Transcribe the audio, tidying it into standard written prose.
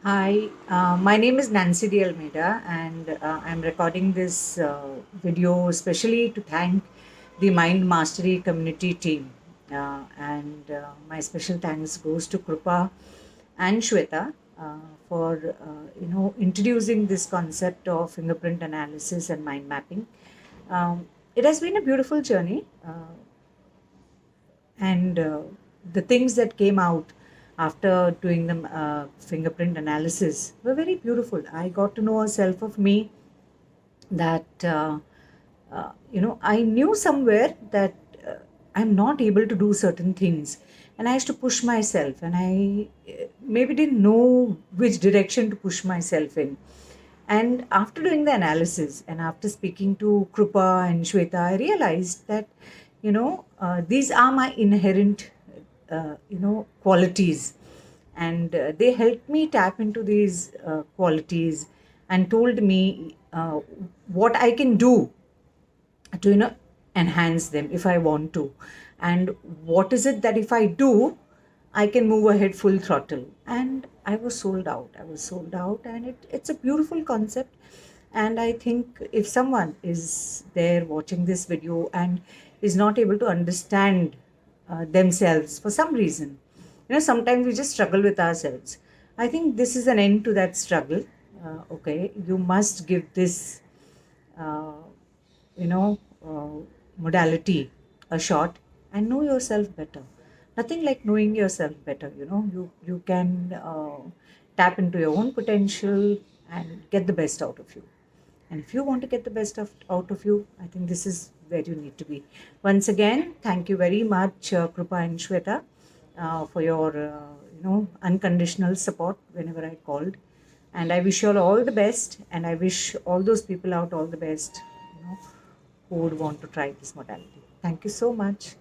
Hi, my name is Nancy DLMEDIA, and I'm recording this video especially to thank the Mind Mastery community team. And my special thanks goes to Krupa and Shweta for introducing this concept of fingerprint analysis and mind mapping. It has been a beautiful journey, and the things that came out after doing the fingerprint analysis were very beautiful. I got to know a self of me that I knew somewhere that I'm not able to do certain things, and I used to push myself, and I maybe didn't know which direction to push myself in. And after doing the analysis and after speaking to Krupa and Shweta, I realized that, these are my inherent, qualities. And they helped me tap into these qualities and told me what I can do to, enhance them if I want to. And what is it that if I do, I can move ahead full throttle. And I was sold out. And it's a beautiful concept. And I think if someone is there watching this video and is not able to understand themselves for some reason, sometimes we just struggle with ourselves. I think this is an end to that struggle. Okay, you must give this uh, you know, modality a shot and know yourself better. Nothing like knowing yourself better. You can tap into your own potential and get the best out of you. And if you want to get the out of you, I think this is where you need to be. Once again, thank you very much, Krupa and Shweta, for your unconditional support whenever I called. And I wish you all the best, and I wish all those people out all the best, who would want to try this modality. Thank you so much.